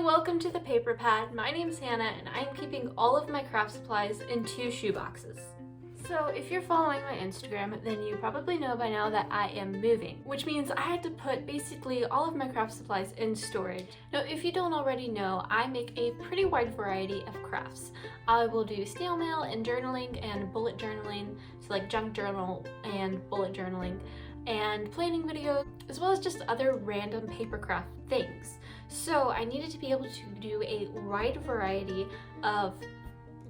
welcome to the paper pad. My name's Hannah and I'm keeping all of my craft supplies in 2 shoe boxes. So if you're following my Instagram, then you probably know by now that I am moving, which means I had to put basically all of my craft supplies in storage. Now, if you don't already know, I make a pretty wide variety of crafts. I will do snail mail and journaling and bullet journaling, so like junk journal and bullet journaling, and planning videos, as well as just other random paper craft things. So I needed to be able to do a wide variety of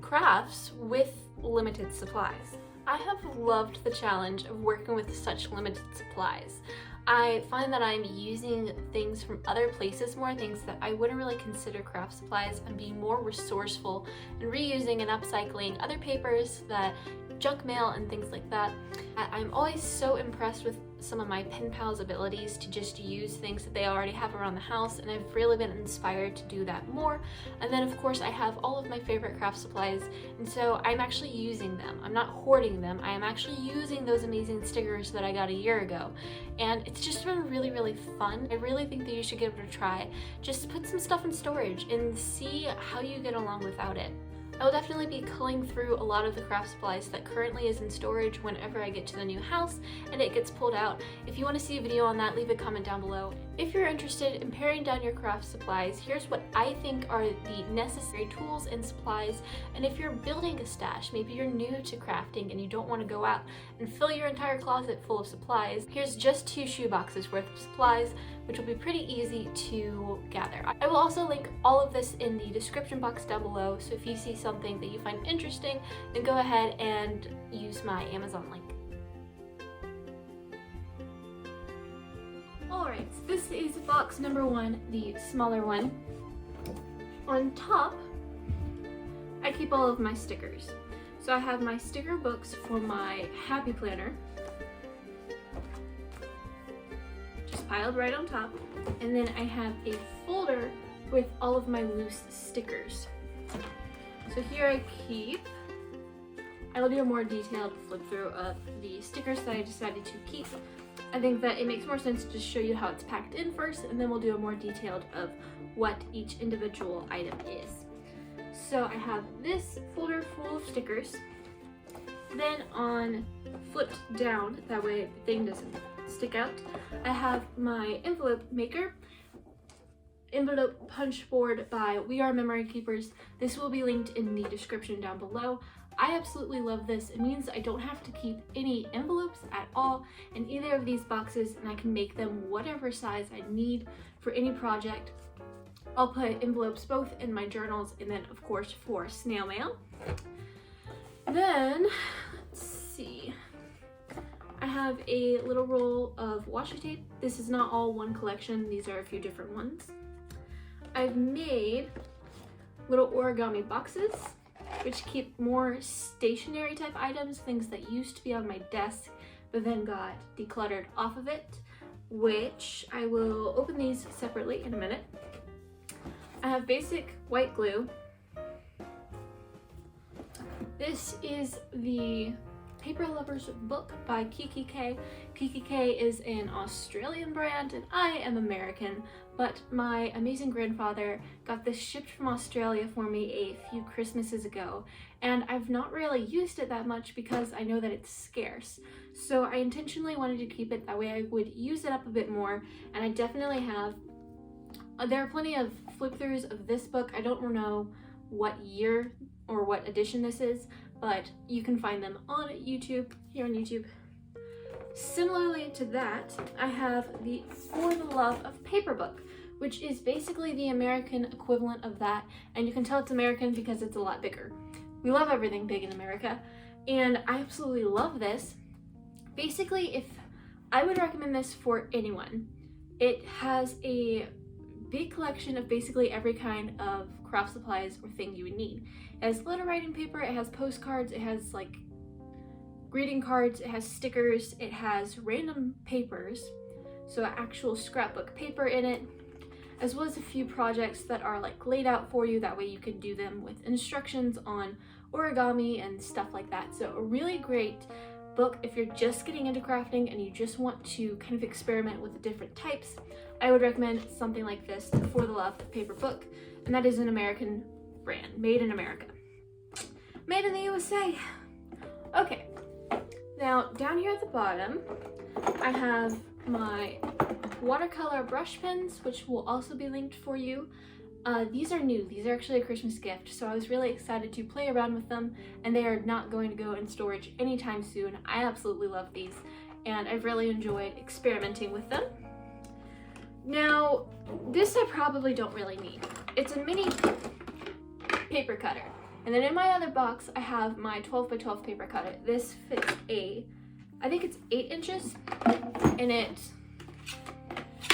crafts with limited supplies. I have loved the challenge of working with such limited supplies. I find that I'm using things from other places more, things that I wouldn't really consider craft supplies, and being more resourceful and reusing and upcycling other papers, that junk mail and things like that. I'm always so impressed with some of my pen pals' abilities to just use things that they already have around the house, and I've really been inspired to do that more. And then of course I have all of my favorite craft supplies, and so I'm actually using them. I'm not hoarding them, I am actually using those amazing stickers that I got a year ago, and it's just been really fun. I really think that you should give it a try. Just put some stuff in storage and see how you get along without it. I will definitely be culling through a lot of the craft supplies that currently is in storage whenever I get to the new house and it gets pulled out. If you want to see a video on that, leave a comment down below. If you're interested in paring down your craft supplies, here's what I think are the necessary tools and supplies. And if you're building a stash, maybe you're new to crafting and you don't want to go out and fill your entire closet full of supplies, here's just 2 shoe boxes worth of supplies, which will be pretty easy to gather. I will also link all of this in the description box down below, so if you see something that you find interesting, then go ahead and use my Amazon link. Alright, so this is box number 1, the smaller one. On top, I keep all of my stickers. So I have my sticker books for my happy planner, just piled right on top. And then I have a folder with all of my loose stickers. So here I keep, I will do a more detailed flip through of the stickers that I decided to keep. I think that it makes more sense to just show you how it's packed in first, and then we'll do a more detailed of what each individual item is. So I have this folder full of stickers. Then on flipped down, that way the thing doesn't stick out, I have my envelope maker. Envelope punch board by We Are Memory Keepers. This will be linked in the description down below. I absolutely love this. It means I don't have to keep any envelopes at all in either of these boxes, and I can make them whatever size I need for any project. I'll put envelopes both in my journals and then of course for snail mail. Then, let's see. I have a little roll of washi tape. This is not all one collection, these are a few different ones. I've made little origami boxes, which keep more stationary type items, things that used to be on my desk but then got decluttered off of it, which I will open these separately in a minute. I have basic white glue. This is the Paper Lover's Book by Kiki K. Kiki K is an Australian brand and I am American, but my amazing grandfather got this shipped from Australia for me a few Christmases ago, and I've not really used it that much because I know that it's scarce. So I intentionally wanted to keep it that way I would use it up a bit more, and I definitely have. There are plenty of flip throughs of this book. I don't know what year or what edition this is, but you can find them on YouTube, here on YouTube. Similarly to that, I have the For the Love of Paper book, which is basically the American equivalent of that, and you can tell it's American because it's a lot bigger. We love everything big in America, and I absolutely love this. Basically, if I would recommend this for anyone. It has a big collection of basically every kind of craft supplies or thing you would need. It has letter writing paper, it has postcards, it has like greeting cards, it has stickers, it has random papers, so actual scrapbook paper in it, as well as a few projects that are like laid out for you, that way you can do them with instructions on origami and stuff like that. So a really great book if you're just getting into crafting and you just want to kind of experiment with the different types. I would recommend something like this, For the Love of Paper book, and that is an American brand, made in America. Made in the USA. Okay, now down here at the bottom, I have my watercolor brush pens, which will also be linked for you. These are new. These are actually a Christmas gift, so I was really excited to play around with them, and they are not going to go in storage anytime soon. I absolutely love these, and I've really enjoyed experimenting with them. Now, this I probably don't really need. It's a mini paper cutter. And then in my other box, I have my 12 by 12 paper cutter. This fits I think it's 8 inches, and it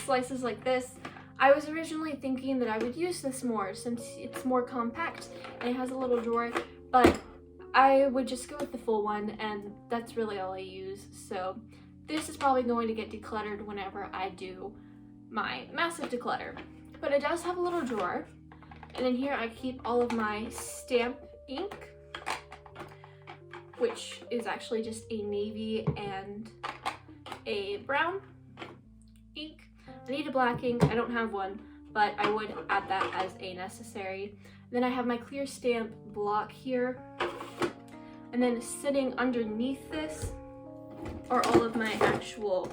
slices like this. I was originally thinking that I would use this more since it's more compact and it has a little drawer, but I would just go with the full one, and that's really all I use. So this is probably going to get decluttered whenever I do my massive declutter. But it does have a little drawer, and in here I keep all of my stamp ink, which is actually just a navy and a brown ink. I need a black ink. I don't have one, but I would add that as a necessary. Then I have my clear stamp block here, and then sitting underneath this are all of my actual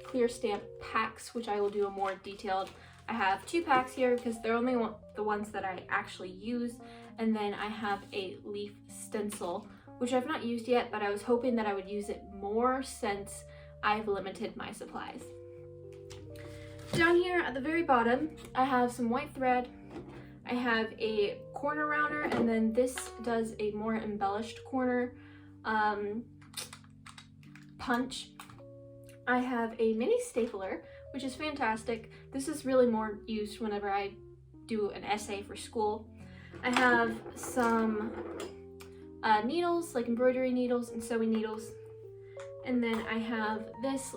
clear stamp packs, which I will do a more detailed. I have 2 packs here because they're only the ones that I actually use, and then I have a leaf stencil, which I've not used yet, but I was hoping that I would use it more since I've limited my supplies. Down here at the very bottom, I have some white thread. I have a corner rounder, and then this does a more embellished corner punch. I have a mini stapler, which is fantastic. This is really more used whenever I do an essay for school. I have some needles, like embroidery needles and sewing needles. And then I have this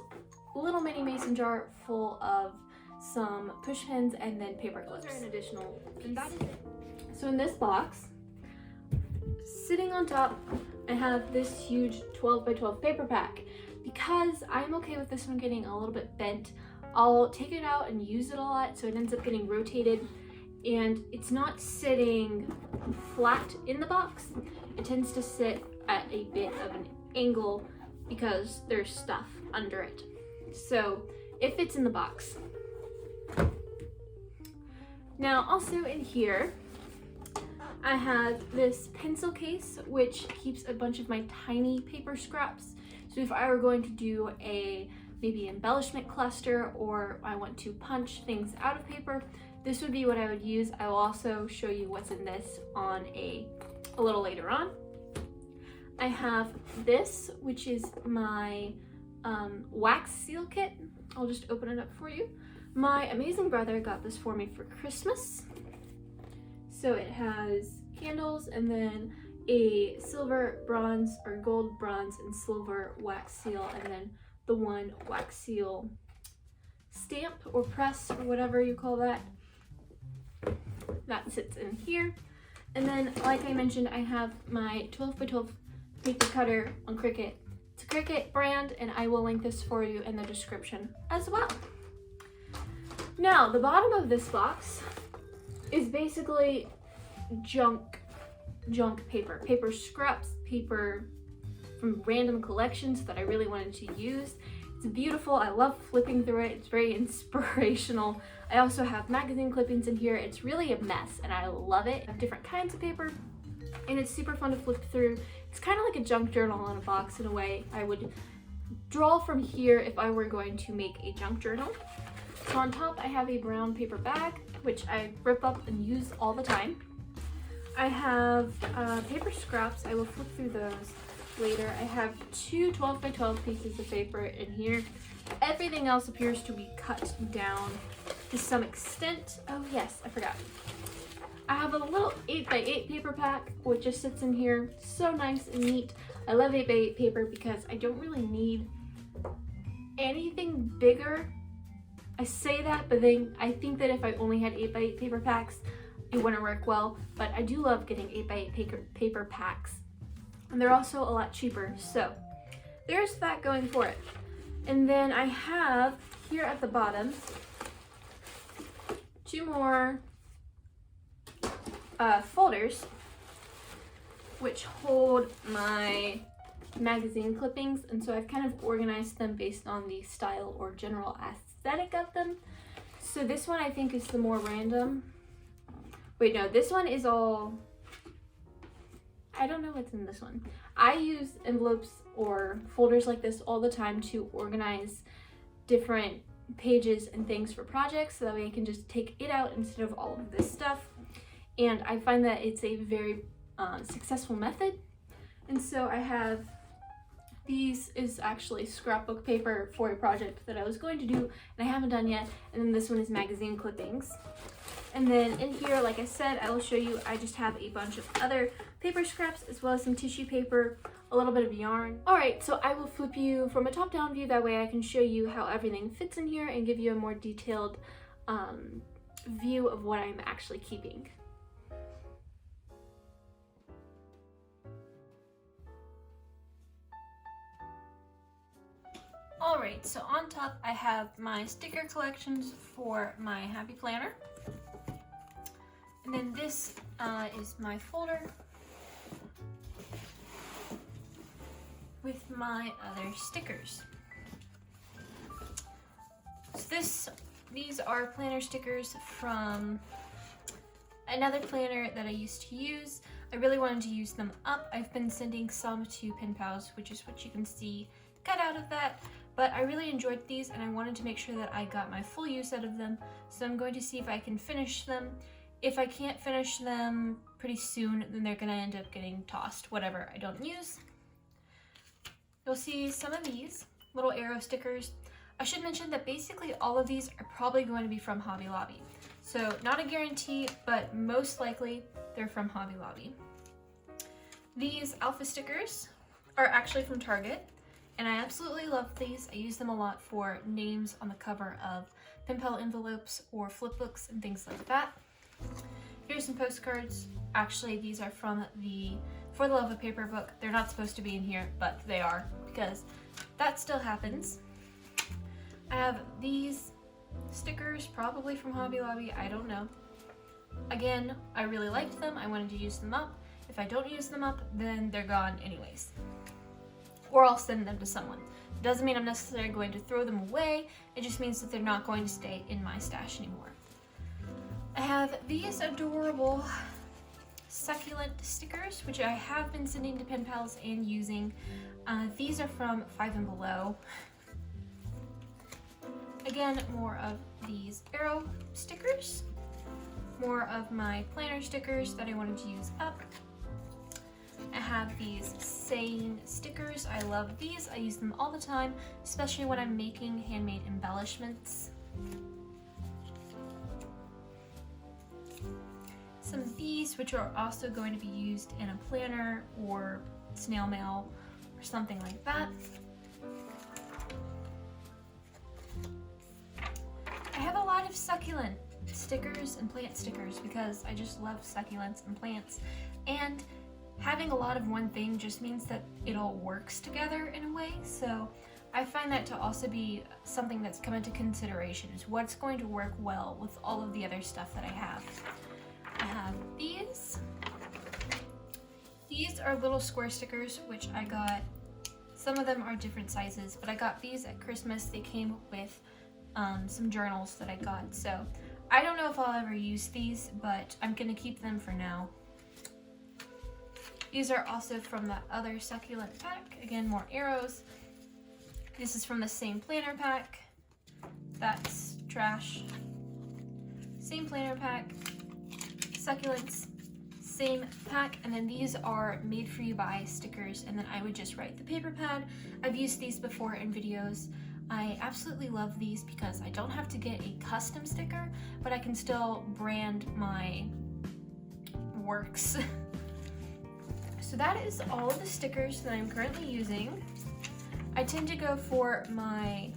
little mini mason jar full of some push pins and then paper clips. Those are an additional piece. And that is it. So in this box, sitting on top, I have this huge 12 by 12 paper pack. Because I'm okay with this one getting a little bit bent, I'll take it out and use it a lot, so it ends up getting rotated, and it's not sitting flat in the box. It tends to sit at a bit of an angle because there's stuff under it. So it fits in the box. Now also in here, I have this pencil case, which keeps a bunch of my tiny paper scraps. So if I were going to do a maybe embellishment cluster, or I want to punch things out of paper, this would be what I would use. I will also show you what's in this on a little later on. I have this, which is my wax seal kit. I'll just open it up for you. My amazing brother got this for me for Christmas. So it has candles and then a silver, bronze, or gold, bronze, and silver wax seal, and then the one wax seal stamp or press or whatever you call that. That sits in here. And then, like I mentioned, I have my 12 by 12 paper cutter on Cricut. It's a Cricut brand, and I will link this for you in the description as well. Now, the bottom of this box is basically junk paper scraps, paper from random collections that I really wanted to use. It's beautiful. I love flipping through it. It's very inspirational. I also have magazine clippings in here. It's really a mess, and I love it. I have different kinds of paper, and it's super fun to flip through. It's kind of like a junk journal in a box in a way. I would draw from here if I were going to make a junk journal. So on top, I have a brown paper bag, which I rip up and use all the time. I have paper scraps. I will flip through those later. I have 2 12 by 12 pieces of paper in here. Everything else appears to be cut down to some extent. Oh yes, I forgot. I have a little 8 by 8 paper pack, which just sits in here. So nice and neat. I love 8 by 8 paper because I don't really need anything bigger. I say that, but then I think that if I only had 8 by 8 paper packs, it wouldn't work well, but I do love getting 8 by 8 paper packs, and they're also a lot cheaper. So there's that going for it. And then I have here at the bottom 2 more folders which hold my magazine clippings, and so I've kind of organized them based on the style or general aesthetic of them. So this one I think is the more random. Wait, no, this one is all, I don't know what's in this one. I use envelopes or folders like this all the time to organize different pages and things for projects, so that way I can just take it out instead of all of this stuff. And I find that it's a very successful method. And so I have, these is actually scrapbook paper for a project that I was going to do and I haven't done yet. And then this one is magazine clippings. And then in here, like I said, I will show you, I just have a bunch of other paper scraps as well as some tissue paper, a little bit of yarn. All right, so I will flip you from a top-down view, that way I can show you how everything fits in here and give you a more detailed view of what I'm actually keeping. Alright, so on top I have my sticker collections for my Happy Planner. And then this is my folder with my other stickers. So these are planner stickers from another planner that I used to use. I really wanted to use them up. I've been sending some to pen pals, which is what you can see cut out of that. But I really enjoyed these and I wanted to make sure that I got my full use out of them. So I'm going to see if I can finish them. If I can't finish them pretty soon, then they're gonna end up getting tossed, whatever I don't use. You'll see some of these little arrow stickers. I should mention that basically all of these are probably going to be from Hobby Lobby. So not a guarantee, but most likely they're from Hobby Lobby. These alpha stickers are actually from Target. And I absolutely love these. I use them a lot for names on the cover of pen pal envelopes or flip books and things like that. Here's some postcards. Actually, these are from the For the Love of Paper book. They're not supposed to be in here, but they are, because that still happens. I have these stickers, probably from Hobby Lobby, I don't know. Again, I really liked them. I wanted to use them up. If I don't use them up, then they're gone anyways. Or I'll send them to someone. It doesn't mean I'm necessarily going to throw them away, it just means that they're not going to stay in my stash anymore. I have these adorable succulent stickers, which I have been sending to pen pals and using. These are from 5 and Below. Again, more of these arrow stickers, more of my planner stickers that I wanted to use up. I have these saying stickers. I love these. I use them all the time, especially when I'm making handmade embellishments. Some of these, which are also going to be used in a planner or snail mail or something like that. I have a lot of succulent stickers and plant stickers because I just love succulents and plants, and having a lot of one thing just means that it all works together in a way. So I find that to also be something that's come into consideration, is what's going to work well with all of the other stuff that I have. I have these. These are little square stickers, which I got. Some of them are different sizes, but I got these at Christmas. They came with some journals that I got. So I don't know if I'll ever use these, but I'm gonna keep them for now. These are also from that other succulent pack. Again, more arrows. This is from the same planner pack. That's trash. Same planner pack. Succulents, same pack. And then these are made for you by stickers, and then I would just write the paper pad. I've used these before in videos. I absolutely love these because I don't have to get a custom sticker, but I can still brand my works. So that is all of the stickers that I'm currently using. I tend to go for my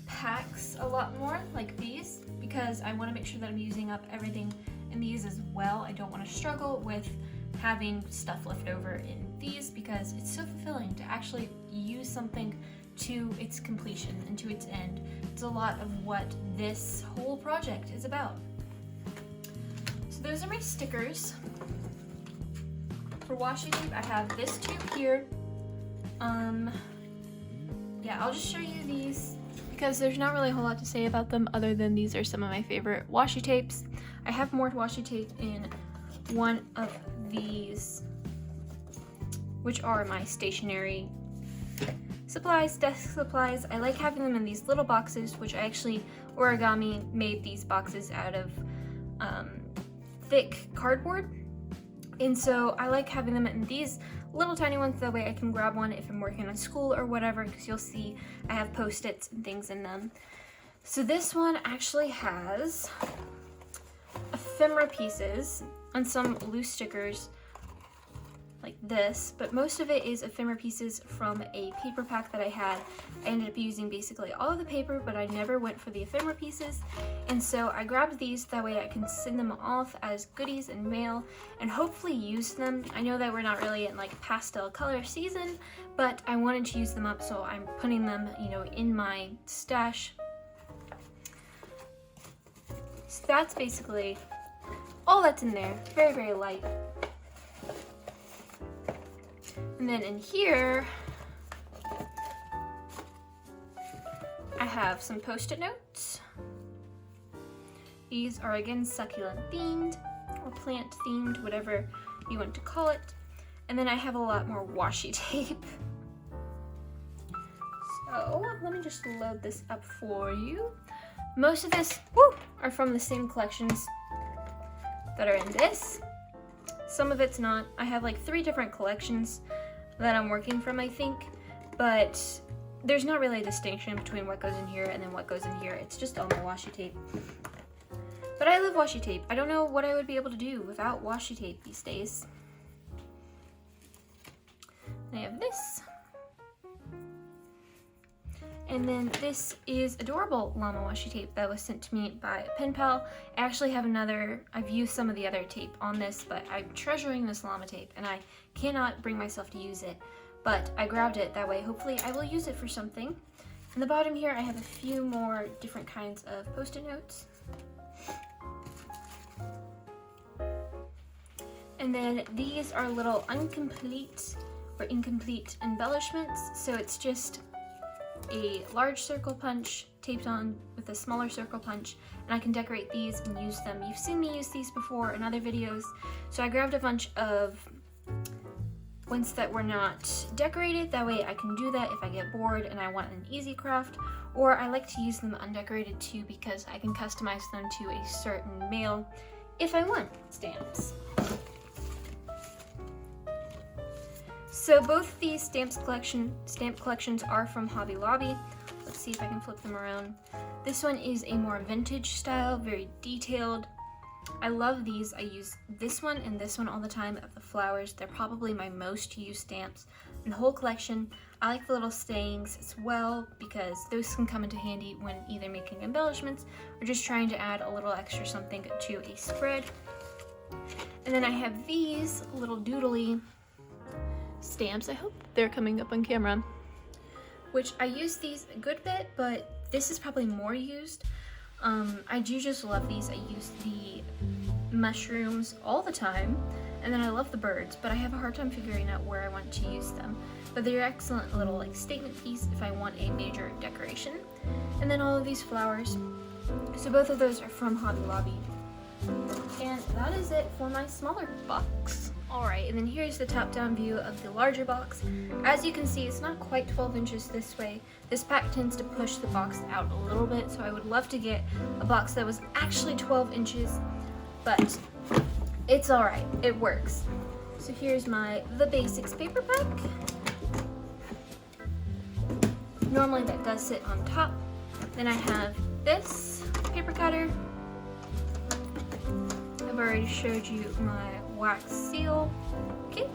packs a lot more, like these, because I want to make sure that I'm using up everything in these as well. I don't want to struggle with having stuff left over in these, because it's so fulfilling to actually use something to its completion and to its end. It's a lot of what this whole project is about. So those are my stickers. For washi tape, I have this tube here. Yeah, I'll just show you these because there's not really a whole lot to say about them other than these are some of my favorite washi tapes. I have more washi tape in one of these, which are my stationery supplies, desk supplies. I like having them in these little boxes, which I actually origami made these boxes out of thick cardboard. And so I like having them in these little tiny ones, that way I can grab one if I'm working on school or whatever, because you'll see I have Post-its and things in them. So this one actually has ephemera pieces and some loose stickers like this, but most of it is ephemera pieces from a paper pack that I had. I ended up using basically all of the paper, but I never went for the ephemera pieces, and so I grabbed these, that way I can send them off as goodies and mail and hopefully use them. I know that we're not really in like pastel color season, but I wanted to use them up, so I'm putting them, you know, in my stash. So that's basically all that's in there. Very, very light. And then in here, I have some Post-it notes. These are again succulent themed or plant themed, whatever you want to call it. And then I have a lot more washi tape. So let me just load this up for you. Most of this are from the same collections that are in this. Some of it's not. I have like 3 different collections that I'm working from, I think, but there's not really a distinction between what goes in here and then what goes in here. It's just all my washi tape. But I love washi tape. I don't know what I would be able to do without washi tape these days. I have this. And then this is adorable llama washi tape that was sent to me by a pen pal. I actually have another, I've used some of the other tape on this, but I'm treasuring this llama tape and I cannot bring myself to use it. But I grabbed it that way. Hopefully I will use it for something. In the bottom here I have a few more different kinds of Post-it notes. And then these are little incomplete embellishments. So it's just a large circle punch taped on with a smaller circle punch, and I can decorate these and use them. You've seen me use these before in other videos. So I grabbed a bunch of ones that were not decorated, that way I can do that if I get bored and I want an easy craft, or I like to use them undecorated too because I can customize them to a certain mail if I want stamps. So both these stamp collections are from Hobby Lobby. Let's see if I can flip them around. This one is a more vintage style, very detailed. I love these. I use this one and this one all the time of the flowers. They're probably my most used stamps in the whole collection. I like the little sayings as well because those can come into handy when either making embellishments or just trying to add a little extra something to a spread. And then I have these little doodly stamps. I hope they're coming up on camera, which I use these a good bit, but this is probably more used. I do just love these. I use the mushrooms all the time, and then I love the birds, but I have a hard time figuring out where I want to use them. But they're excellent little like statement piece if I want a major decoration. And then all of these flowers. So both of those are from Hobby Lobby. And that is it for my smaller box. Alright, and then here's the top-down view of the larger box. As you can see, it's not quite 12 inches this way. This pack tends to push the box out a little bit, so I would love to get a box that was actually 12 inches, but it's alright, it works. So here's my The Basics paper pack. Normally that does sit on top. Then I have this paper cutter. I've already showed you my wax seal. Okay.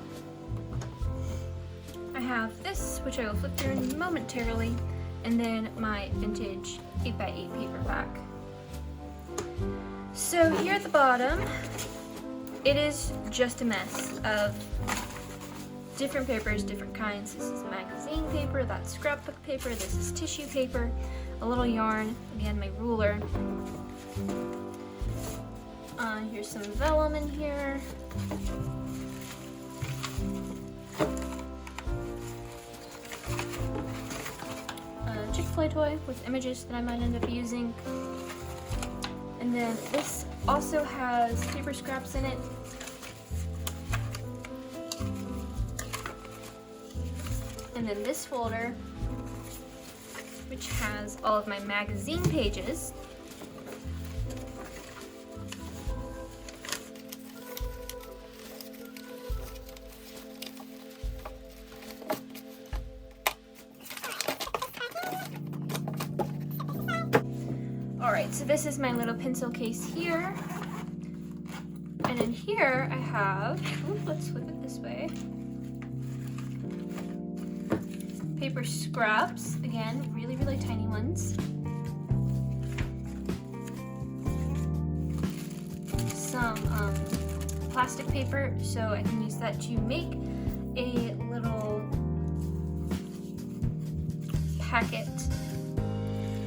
I have this, which I will flip through momentarily, and then my vintage 8x8 paper pack. So here at the bottom, it is just a mess of different papers, different kinds. This is magazine paper, that's scrapbook paper, this is tissue paper, a little yarn, again my ruler. Here's some vellum in here. A Chick-fil-A toy with images that I might end up using. And then this also has paper scraps in it. And then this folder, which has all of my magazine pages. Alright, so this is my little pencil case here. And in here I have, let's flip it this way. Paper scraps, again, really, really tiny ones. Some plastic paper, so I can use that to make a little packet.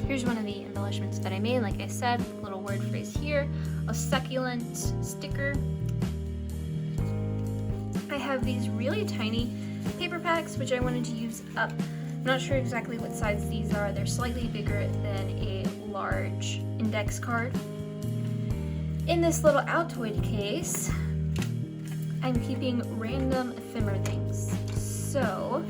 Here's one of the embellishments that I made, like I said, little word phrase here, a succulent sticker. I have these really tiny paper packs, which I wanted to use up. I'm not sure exactly what size these are. They're slightly bigger than a large index card. In this little Altoid case, I'm keeping random ephemera things. So,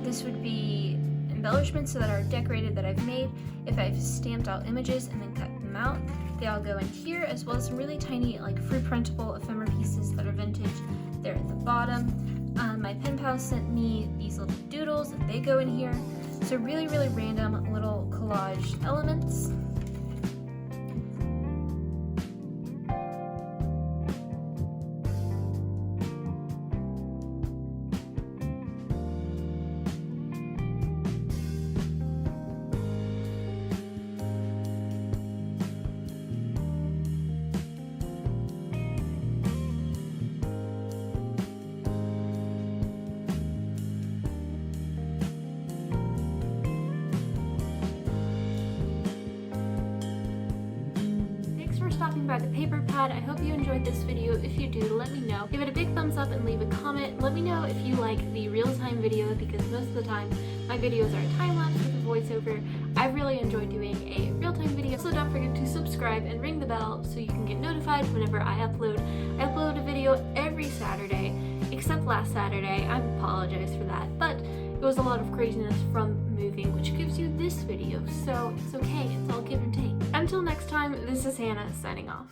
this would be embellishments that are decorated that I've made. If I've stamped out images and then cut them out, they all go in here, as well as some really tiny like free printable ephemera pieces that are vintage. They're at the bottom. My pen pal sent me these little doodles and they go in here. So really, really random little collage elements. Stopping by the paper pad. I hope you enjoyed this video. If you do, let me know. Give it a big thumbs up and leave a comment. Let me know if you like the real-time video, because most of the time my videos are time-lapse with a voiceover. I really enjoy doing a real-time video, so don't forget to subscribe and ring the bell so you can get notified whenever I upload. I upload a video every Saturday, except last Saturday. I apologize for that, but it was a lot of craziness from moving, which gives you this video, so it's okay, it's all give and take. Until next time, this is Hannah signing off.